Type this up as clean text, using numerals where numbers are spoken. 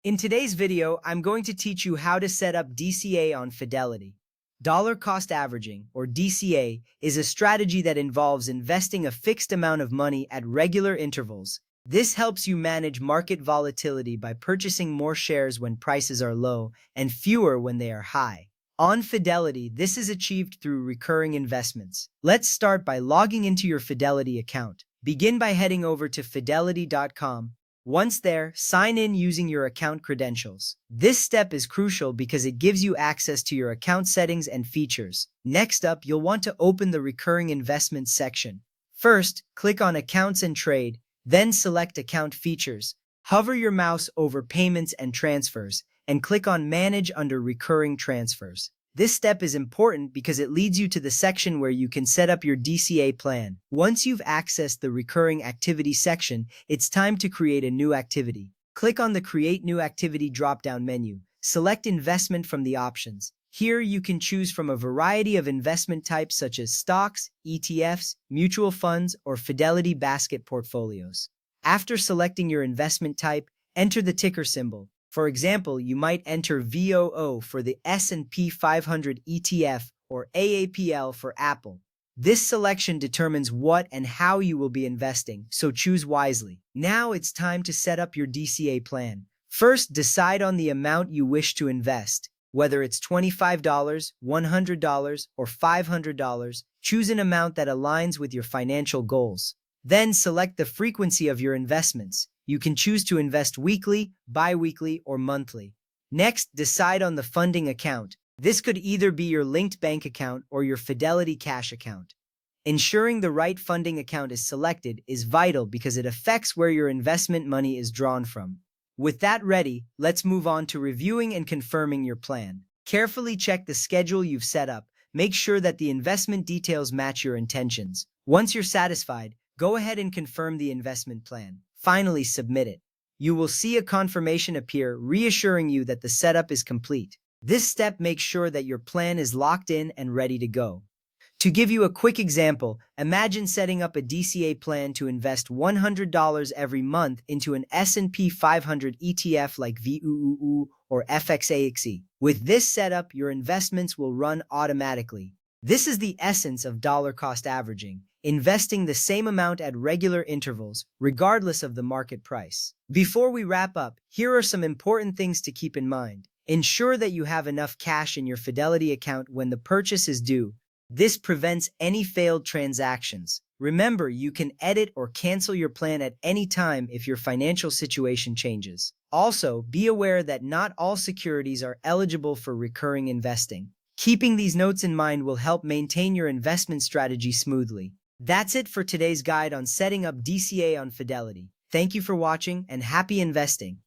In today's video, I'm going to teach you how to set up DCA on Fidelity. Dollar cost averaging, or DCA, is a strategy that involves investing a fixed amount of money at regular intervals. This helps you manage market volatility by purchasing more shares when prices are low and fewer when they are high. On Fidelity, this is achieved through recurring investments. Let's start by logging into your Fidelity account. Begin by heading over to fidelity.com. Once there, sign in using your account credentials. This step is crucial because it gives you access to your account settings and features. Next up, you'll want to open the Recurring Investments section. First, click on Accounts and Trade, then select Account Features. Hover your mouse over Payments and Transfers, and click on Manage under Recurring Transfers. This step is important because it leads you to the section where you can set up your DCA plan. Once you've accessed the Recurring Activity section, it's time to create a new activity. Click on the Create New Activity drop-down menu. Select Investment from the options. Here you can choose from a variety of investment types such as stocks, ETFs, mutual funds, or Fidelity basket portfolios. After selecting your investment type, enter the ticker symbol. For example, you might enter VOO for the S&P 500 ETF or AAPL for Apple. This selection determines what and how you will be investing, so choose wisely. Now it's time to set up your DCA plan. First, decide on the amount you wish to invest. Whether it's $25, $100, or $500, choose an amount that aligns with your financial goals. Then select the frequency of your investments. You can choose to invest weekly, bi-weekly, or monthly. Next, decide on the funding account. This could either be your linked bank account or your Fidelity cash account. Ensuring the right funding account is selected is vital because it affects where your investment money is drawn from. With that ready, let's move on to reviewing and confirming your plan. Carefully check the schedule you've set up. Make sure that the investment details match your intentions. Once you're satisfied, go ahead and confirm the investment plan. Finally, submit it. You will see a confirmation appear reassuring you that the setup is complete. This step makes sure that your plan is locked in and ready to go. To give you a quick example, imagine setting up a DCA plan to invest $100 every month into an S&P 500 ETF like VOO or FXAXE. With this setup, your investments will run automatically. This is the essence of dollar cost averaging, investing the same amount at regular intervals, regardless of the market price. Before we wrap up, here are some important things to keep in mind. Ensure that you have enough cash in your Fidelity account when the purchase is due. This prevents any failed transactions. Remember, you can edit or cancel your plan at any time if your financial situation changes. Also, be aware that not all securities are eligible for recurring investing. Keeping these notes in mind will help maintain your investment strategy smoothly. That's it for today's guide on setting up DCA on Fidelity. Thank you for watching and happy investing.